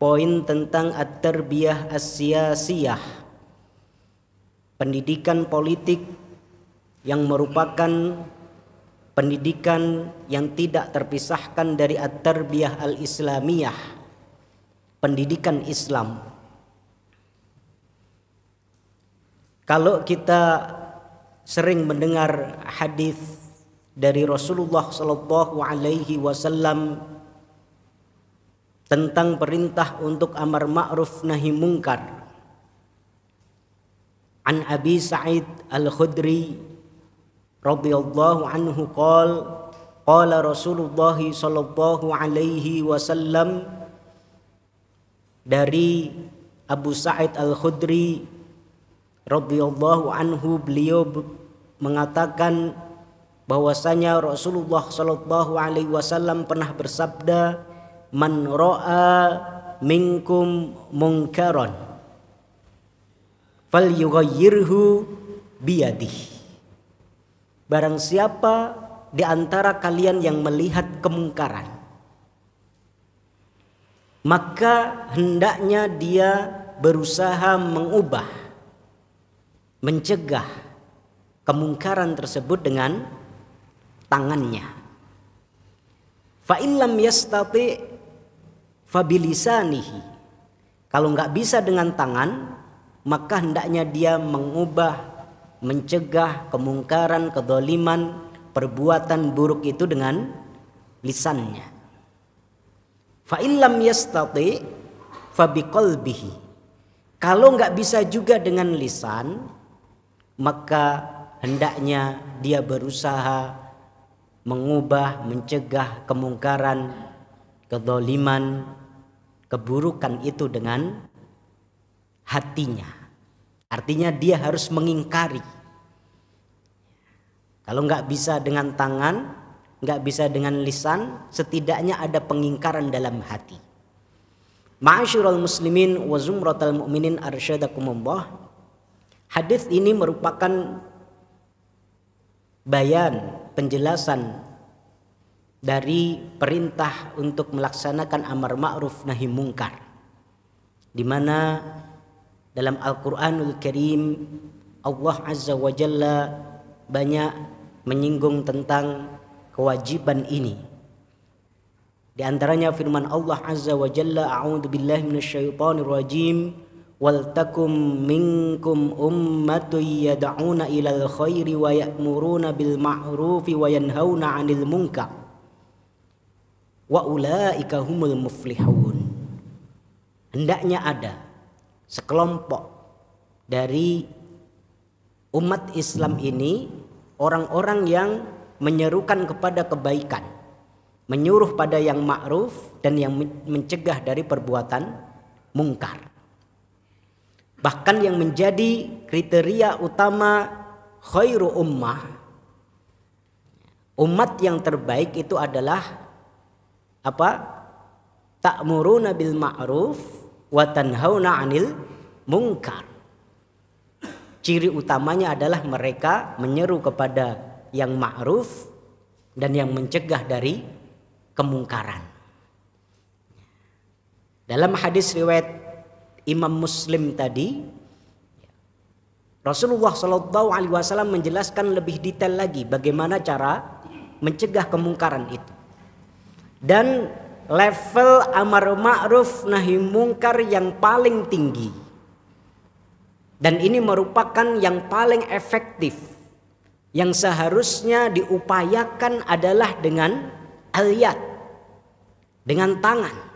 poin tentang at-tarbiyah as-siyasiyah, pendidikan politik yang merupakan pendidikan yang tidak terpisahkan dari at-tarbiyah al-islamiyah, pendidikan Islam. Kalau kita sering mendengar hadis dari Rasulullah sallallahu alaihi wasallam tentang perintah untuk amar ma'ruf nahi munkar. An Abi Sa'id Al-Khudri radhiyallahu anhu qala Rasulullah sallallahu alaihi wasallam, dari Abu Sa'id Al-Khudri radhiyallahu anhu, beliau mengatakan bahwasanya Rasulullah sallallahu alaihi wasallam pernah bersabda, man ra'a minkum munkaran falyughayyirhu biyadihi. Barang siapa di antara kalian yang melihat kemungkaran, maka hendaknya dia berusaha mengubah, mencegah kemungkaran tersebut dengan tangannya. Fa illam yastati fa bilisanihi. Kalau enggak bisa dengan tangan, maka hendaknya dia mengubah, mencegah kemungkaran, kedzaliman, perbuatan buruk itu dengan lisannya. Fa illam yastati fa biqalbihi. Kalau enggak bisa juga dengan lisan, maka hendaknya dia berusaha mengubah, mencegah kemungkaran, kedzaliman, keburukan itu dengan hatinya. Artinya dia harus mengingkari. Kalau nggak bisa dengan tangan, nggak bisa dengan lisan, setidaknya ada pengingkaran dalam hati. Ma'asyiral muslimin wa zumratal mu'minin arsyadakumullah. Hadis ini merupakan bayan, penjelasan dari perintah untuk melaksanakan amar ma'ruf nahi munkar, di mana dalam Al-Qur'anul Karim Allah Azza wa Jalla banyak menyinggung tentang kewajiban ini. Di antaranya firman Allah Azza wa Jalla, a'udzu billahi minasyaitonir rajim, wal takum minkum ummatun yad'una ilal khairi wa ya'muruna bil ma'rufi wa yanhauna 'anil munkar wa ulaika humul muflihun. Hendaknya ada sekelompok dari umat Islam ini, orang-orang yang menyerukan kepada kebaikan, menyuruh pada yang ma'ruf dan yang mencegah dari perbuatan mungkar. Bahkan yang menjadi kriteria utama khairu ummah, umat yang terbaik itu adalah apa? Ta'muruna bil ma'ruf wa tanhauna 'anil munkar. Ciri utamanya adalah mereka menyeru kepada yang ma'ruf dan yang mencegah dari kemungkaran. Dalam hadis riwayat Imam Muslim tadi, Rasulullah Shallallahu Alaihi Wasallam menjelaskan lebih detail lagi bagaimana cara mencegah kemungkaran itu, dan level amar ma'ruf nahi munkar yang paling tinggi, dan ini merupakan yang paling efektif, yang seharusnya diupayakan adalah dengan al-yad, dengan tangan.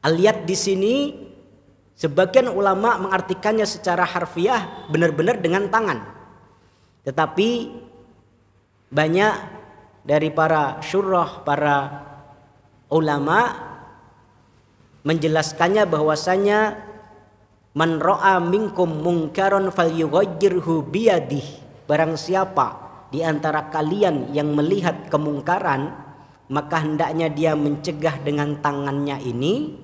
Al-yad di sini sebagian ulama mengartikannya secara harfiah benar-benar dengan tangan. Tetapi banyak dari para syurrah, para ulama menjelaskannya bahwasanya man ra'a minkum munkaron falyughayyirhu biyadihi. Barang siapa di antara kalian yang melihat kemungkaran, maka hendaknya dia mencegah dengan tangannya. Ini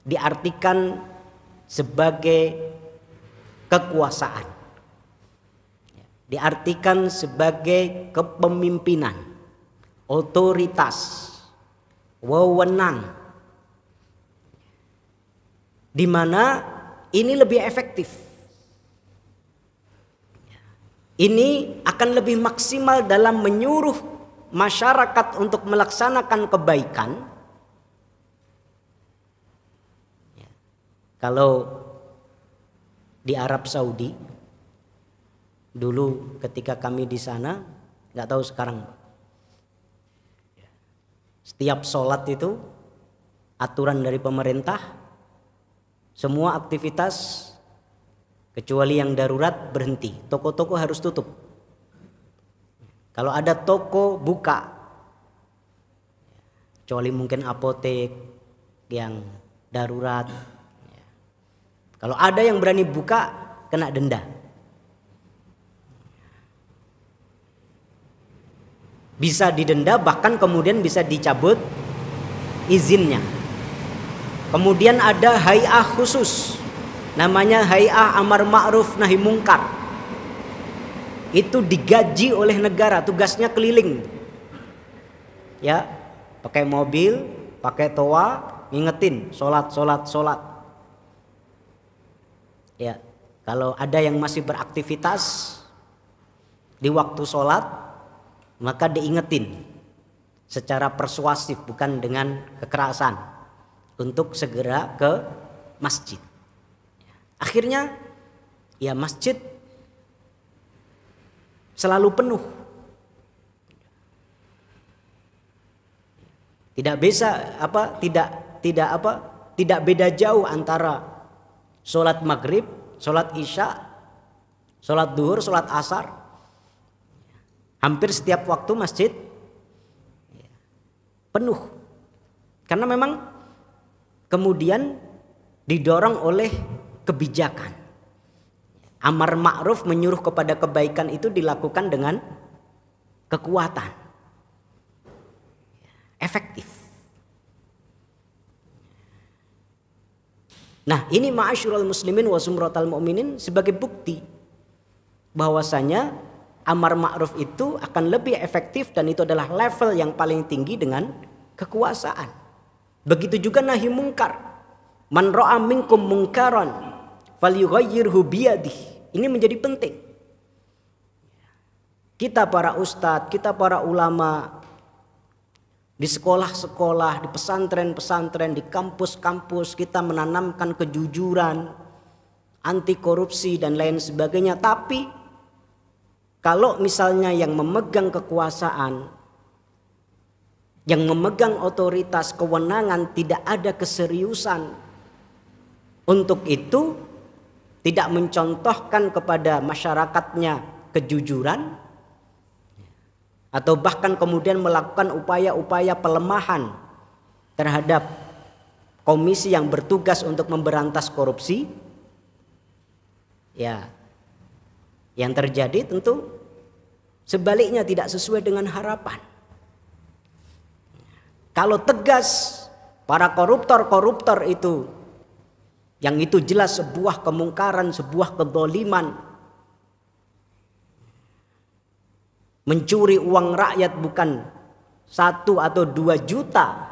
diartikan sebagai kekuasaan, diartikan sebagai kepemimpinan, otoritas, wewenang di mana ini lebih efektif. Ini akan lebih maksimal dalam menyuruh masyarakat untuk melaksanakan kebaikan. Kalau di Arab Saudi, dulu ketika kami di sana, nggak tahu sekarang, setiap sholat itu aturan dari pemerintah, semua aktivitas kecuali yang darurat berhenti. Toko-toko harus tutup. Kalau ada toko buka, kecuali mungkin apotek yang darurat. Kalau ada yang berani buka, kena denda. Bisa didenda, bahkan kemudian bisa dicabut izinnya. Kemudian ada hai'ah khusus, namanya hai'ah amar ma'ruf nahi mungkar. Itu digaji oleh negara, tugasnya keliling. Ya, pakai mobil, pakai toa, ngingetin sholat. Ya, kalau ada yang masih beraktivitas di waktu sholat, maka diingetin secara persuasif, bukan dengan kekerasan, untuk segera ke masjid. Akhirnya ya masjid selalu penuh. Tidak beda jauh antara sholat maghrib, sholat isya, sholat duhur, sholat asar. Hampir setiap waktu masjid penuh. Karena memang kemudian didorong oleh kebijakan. Amar ma'ruf, menyuruh kepada kebaikan, itu dilakukan dengan kekuatan. Efektif. Nah, ini ma'asyiral muslimin wa zumratal mu'minin sebagai bukti bahwasanya amar ma'ruf itu akan lebih efektif, dan itu adalah level yang paling tinggi dengan kekuasaan. Begitu juga nahi mungkar. Man ra'a minkum mungkaran falyughayyirhu biyadihi. Ini menjadi penting. Kita para ustadz, kita para ulama, di sekolah-sekolah, di pesantren-pesantren, di kampus-kampus, kita menanamkan kejujuran, anti korupsi dan lain sebagainya. Tapi kalau misalnya yang memegang kekuasaan, yang memegang otoritas, kewenangan, tidak ada keseriusan untuk itu, tidak mencontohkan kepada masyarakatnya kejujuran, atau bahkan kemudian melakukan upaya-upaya pelemahan terhadap komisi yang bertugas untuk memberantas korupsi, ya, yang terjadi tentu sebaliknya tidak sesuai dengan harapan. Kalau tegas para koruptor itu, yang itu jelas sebuah kemungkaran, sebuah kezaliman, mencuri uang rakyat bukan 1 atau 2 juta,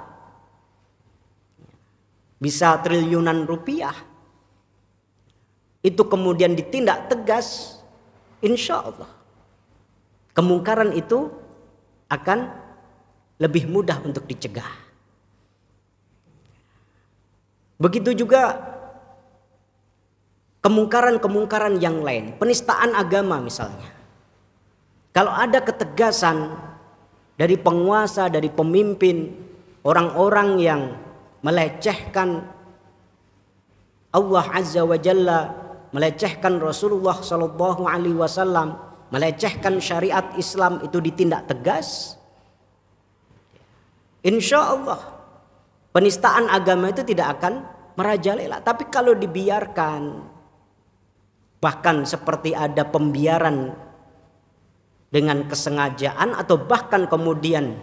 bisa triliunan rupiah, itu kemudian ditindak tegas, insya Allah kemungkaran itu akan lebih mudah untuk dicegah. Begitu juga kemungkaran-kemungkaran yang lain, penistaan agama misalnya. Kalau ada ketegasan dari penguasa, dari pemimpin, orang-orang yang melecehkan Allah Azza wa Jalla, melecehkan Rasulullah Sallallahu Alaihi Wasallam, melecehkan syariat Islam, itu ditindak tegas, insya Allah penistaan agama itu tidak akan merajalela. Tapi kalau dibiarkan, bahkan seperti ada pembiaran dengan kesengajaan, atau bahkan kemudian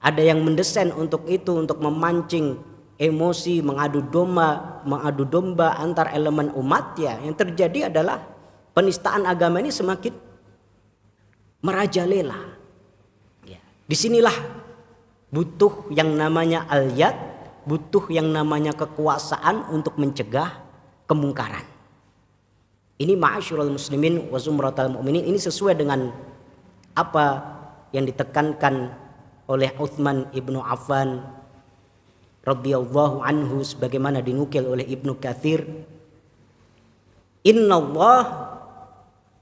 ada yang mendesain untuk itu, untuk memancing emosi, mengadu domba antar elemen umat, ya, yang terjadi adalah penistaan agama ini semakin merajalela. Ya, disinilah butuh yang namanya al-yad butuh yang namanya kekuasaan untuk mencegah kemungkaran. Ini ma'asyiral muslimin wa zumratal mu'minin, ini sesuai dengan apa yang ditekankan oleh Utsman ibnu Affan radhiyallahu anhu sebagaimana dinukil oleh Ibnu Katsir.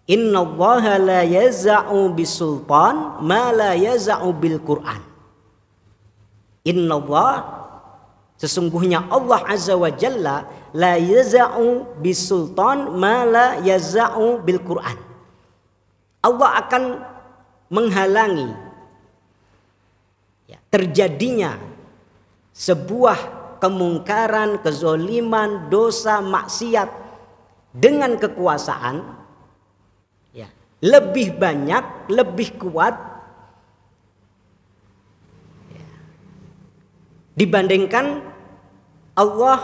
Innallaha la yaz'u bisultan ma la yaz'u bil Qur'an. Innallah, sesungguhnya Allah azza wa jalla, la yaz'u bisultan ma la yaz'u bil Qur'an. Allah akan menghalangi terjadinya sebuah kemungkaran, kezoliman, dosa, maksiat dengan kekuasaan lebih banyak, lebih kuat dibandingkan Allah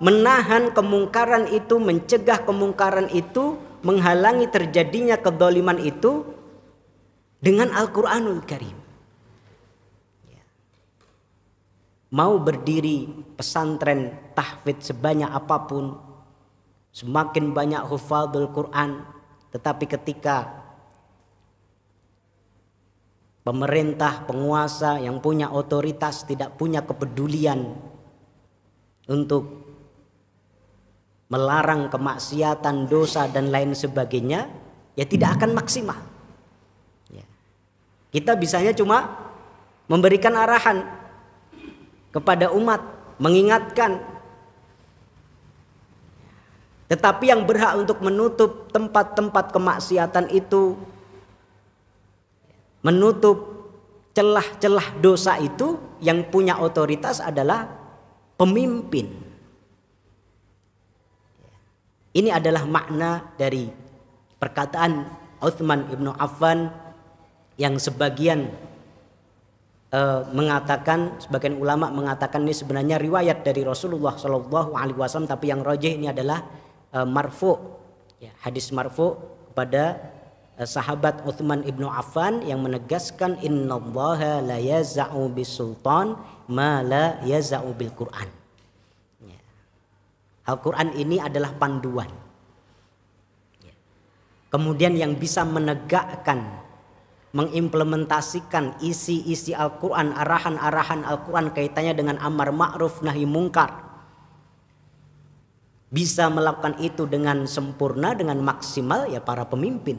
menahan kemungkaran itu, mencegah kemungkaran itu, menghalangi terjadinya kezaliman itu dengan Al-Qur'anul Karim. Mau berdiri pesantren tahfidz sebanyak apapun, semakin banyak hufadzul Quran, tetapi ketika pemerintah, penguasa yang punya otoritas tidak punya kepedulian untuk melarang kemaksiatan, dosa dan lain sebagainya, ya tidak akan maksimal. Kita bisanya cuma memberikan arahan kepada umat, mengingatkan. Tetapi yang berhak untuk menutup tempat-tempat kemaksiatan itu, menutup celah-celah dosa itu, yang punya otoritas adalah pemimpin. Ini adalah makna dari perkataan Utsman ibnu Affan yang sebagian mengatakan, sebagian ulama mengatakan ini sebenarnya riwayat dari Rasulullah Shallallahu Alaihi Wasallam, tapi yang rajih ini adalah marfu, hadis marfu kepada sahabat Utsman ibnu Affan yang menegaskan innallaha la yaz'u bisultan ma la yaz'u bil Quran. Al-Quran ini adalah panduan. Kemudian yang bisa menegakkan, mengimplementasikan isi-isi Al-Quran, arahan-arahan Al-Quran kaitannya dengan amar ma'ruf nahi mungkar, bisa melakukan itu dengan sempurna, dengan maksimal, ya para pemimpin.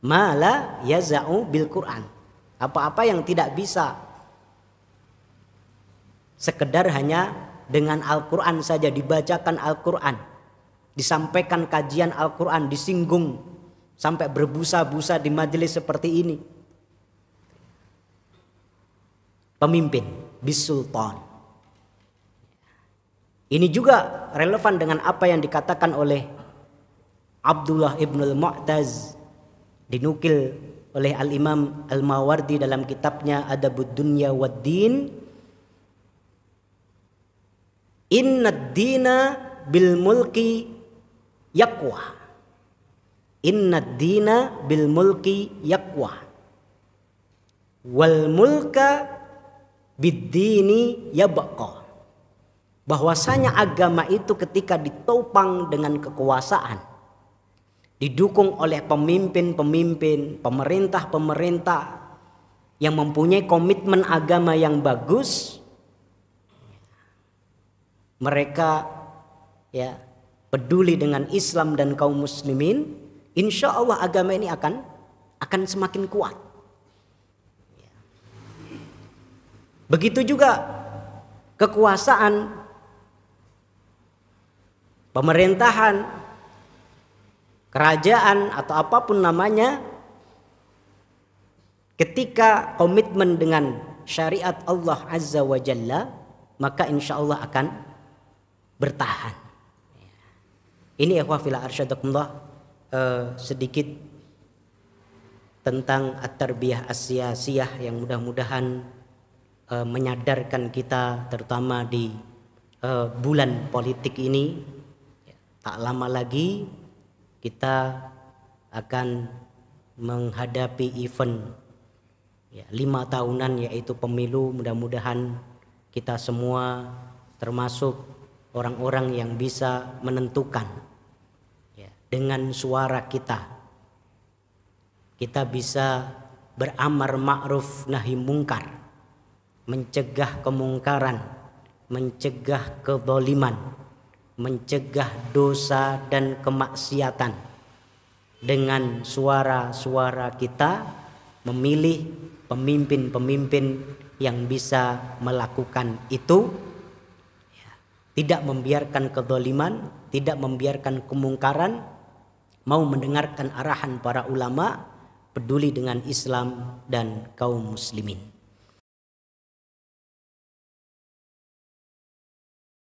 Mala yaza'u bil Quran, apa-apa yang tidak bisa sekedar hanya dengan Al-Quran saja, dibacakan Al-Quran, disampaikan kajian Al-Quran, disinggung sampai berbusa-busa di majelis seperti ini. Pemimpin bisultan. Ini juga relevan dengan apa yang dikatakan oleh Abdullah ibn al-Mu'taz, dinukil oleh Al-Imam Al-Mawardi dalam kitabnya Adabud Dunya wad Din. Innad dina bil mulki yaqwa. Innad dina bil mulki yaqwa. Wal mulka bid dini yabqa. Bahwasanya agama itu ketika ditopang dengan kekuasaan, didukung oleh pemimpin-pemimpin, pemerintah-pemerintah yang mempunyai komitmen agama yang bagus, mereka ya peduli dengan Islam dan kaum muslimin, insya Allah agama ini akan semakin kuat. Begitu juga kekuasaan, pemerintahan, kerajaan atau apapun namanya, ketika komitmen dengan syariat Allah Azza wa Jalla, maka insya Allah akan bertahan. Ini ikhwah fillah arsyadakumullah, sedikit tentang at-tarbiyah as-siyasiyah yang mudah-mudahan menyadarkan kita, terutama di bulan politik ini. Tak lama lagi kita akan menghadapi event 5 tahunan, yaitu pemilu. Mudah-mudahan kita semua termasuk orang-orang yang bisa menentukan ya, dengan suara kita bisa beramar ma'ruf nahi mungkar, mencegah kemungkaran, mencegah kezaliman, mencegah dosa dan kemaksiatan. Dengan suara-suara kita memilih pemimpin-pemimpin yang bisa melakukan itu, tidak membiarkan kezaliman, tidak membiarkan kemungkaran, mau mendengarkan arahan para ulama, peduli dengan Islam dan kaum muslimin.